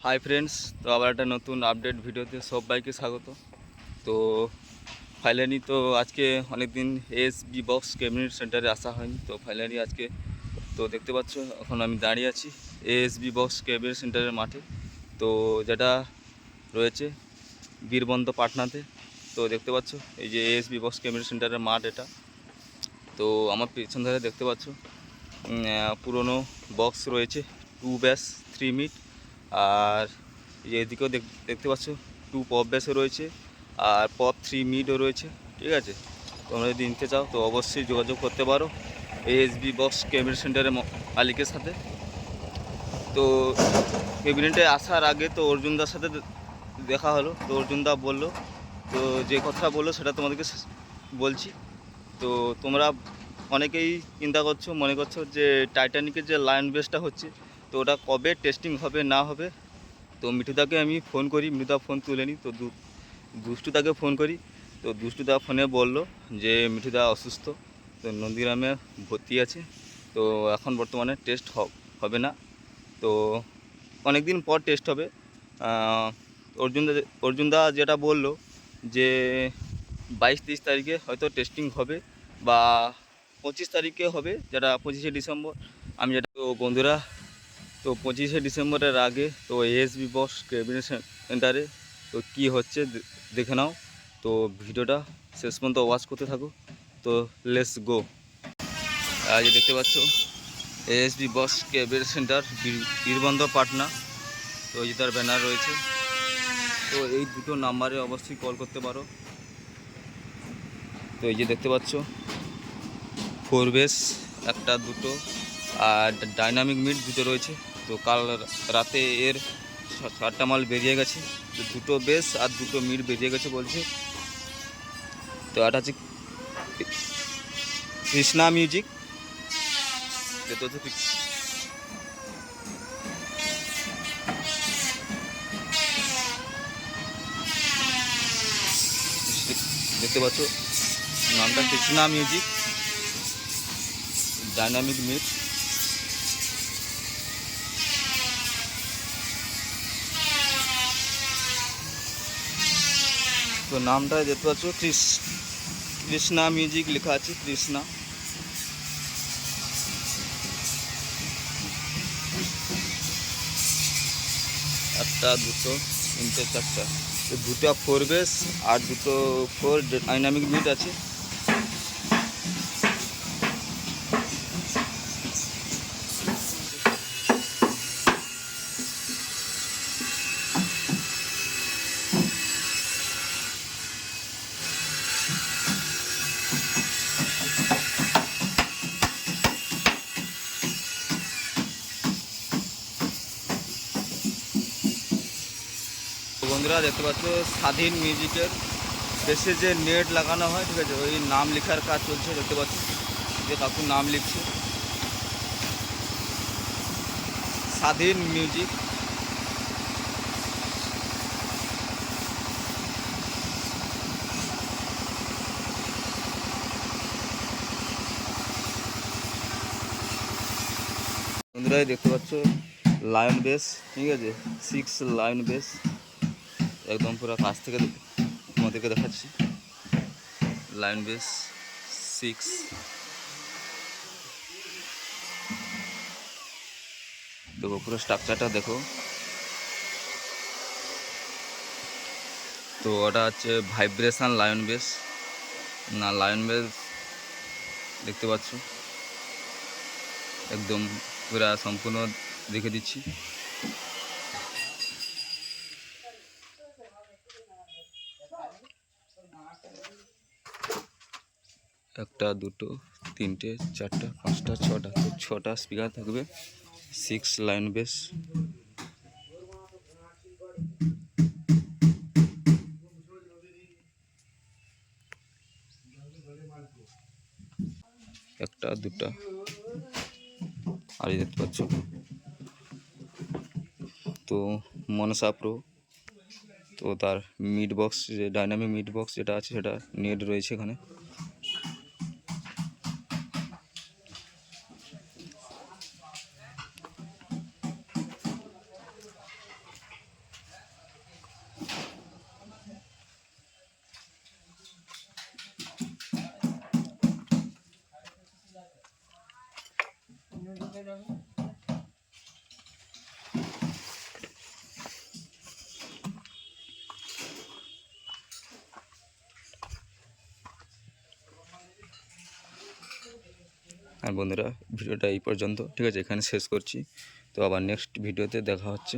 Hi friends, তো আবার একটা নতুন আপডেট ভিডিওতে সবাইকে স্বাগত। তো ফাইনালি তো আজকে অনেক দিন এএসবি বক্স ক্যাবিনেট সেন্টারে আসা হয়নি। তো ফাইনালি আজকে তো দেখতে পাচ্ছ এখন আমি দাঁড়িয়ে আছি এএসবি বক্স ক্যাবিনেট সেন্টারের মাঠে, তো যেটা রয়েছে বীরবন্দ পাটনাতে। তো দেখতে পাচ্ছ এই যে এএসবি বক্স ক্যাবিনেট সেন্টারের মাঠ এটা। তো আমার পেছন ধারে দেখতে পাচ্ছ পুরনো বক্স রয়েছে 2 ব্যাস 3 মিট, আর এদিকেও দেখতে পাচ্ছ 2 পপ ব্যাসও রয়েছে আর পপ 3 মিটও রয়েছে। ঠিক আছে, তোমরা যদি নিতে চাও তো অবশ্যই যোগাযোগ করতে পারো এএসবি বক্স ক্যাবিনেট সেন্টারের মালিকের সাথে। তো ক্যাবিনেটে আসার আগে তো অর্জুনদার সাথে দেখা হলো, তো অর্জুনদা বললো, তো যে কথা বললো সেটা তোমাদেরকে বলছি। তো তোমরা অনেকেই চিন্তা করছো, মনে করছো যে টাইটানিকের যে লায়ন বেসটা হচ্ছে, তো ওটা কবে টেস্টিং হবে না হবে। তো মিঠুদাকে আমি ফোন করি, মিঠুদা ফোন তুলেনি। তো দুষ্টুদাকে ফোন করি, তো দুষ্টুদা ফোনে বলল যে মিঠুদা অসুস্থ, তো নন্দীগ্রামে ভর্তি আছে, তো এখন বর্তমানে টেস্ট হবে না। তো অনেক দিন পর টেস্ট হবে। অর্জুনদা যেটা বলল যে 22-23 তারিখে হয়তো টেস্টিং হবে, বা 25 তারিখে হবে, যেটা 25শে ডিসেম্বর। আমি যেটা, তো বন্ধুরা, তো 25শে ডিসেম্বরের আগে তো এএসবি বক্স ক্যাবিনেট সেন্টারে তো কী হচ্ছে দেখে নাও। তো ভিডিওটা শেষ পর্যন্ত ওয়াচ করতে থাকো। তো লেটস গো। আজ দেখতে পাচ্ছ ASB box cabinet centre Birband Patna. তো এই যে তার ব্যানার রয়েছে। তো এই দুটো নাম্বারে অবশ্যই কল করতে পারো। তো এই যে দেখতে পাচ্ছ 4 ব্যাস একটা দুটো আর ডাইনামিক মিট দুটো রয়েছে। তো কাল রাতে এর 7টা মাল বেরিয়ে গেছে, তো 2 ব্যাস আর 2 মিট বেরিয়ে গেছে বলছে। তো এটা হচ্ছে কৃষ্ণা মিউজিক। দেখতে দেখতে পাচ্ছ নামটা কৃষ্ণা মিউজিক ডাইনামিক মিট। তো নামটা দেখতে পাচ্ছ কৃষ্ণা মিউজিক লেখা আছে, কৃষ্ণা। একটা দুটো তিনটে চারটা, তো 2টা 4 ব্যাস আর 4 ডাইনামিক মিট আছে। বন্ধুরা দেখতে পাচ্ছ স্বাধীন মিউজিকের বেশি যে নেট লাগানো হয়, ঠিক আছে, ওই নাম লেখার কাজ চলছে। দেখতে পাচ্ছ যে কাকুর নাম লিখছে, স্বাধীন মিউজিক। বন্ধুরা দেখতে পাচ্ছ লায়ন বেস, ঠিক আছে, 6 লায়ন বেস, একদম পুরো কাছ থেকে তোমাদেরকে দেখাচ্ছি। লায়ন বেস 6, দেখো পুরো স্ট্রাকচারটা দেখো। তো ওটা হচ্ছে ভাইব্রেশন লায়ন বেস, না লায়ন বেস দেখতে পাচ্ছ একদম পুরা সম্পূর্ণ দেখে দিচ্ছি। একটা দুটো তিনটে চারটা পাঁচটা ছটা, তো 6টা স্পিকার থাকবে, 6 লাইন বেস। একটা দুটা আর এই দেখতে পাচ্ছ তো মনসা প্রো। তো তার মিড বক্স, যে ডাইনামিক মিড বক্স যেটা আছে সেটা নেট রয়েছে এখানে। আর বন্ধুরা ভিডিওটা এই পর্যন্ত, ঠিক আছে, এখানে শেষ করছি। তো আবার নেক্সট ভিডিওতে দেখা হচ্ছে।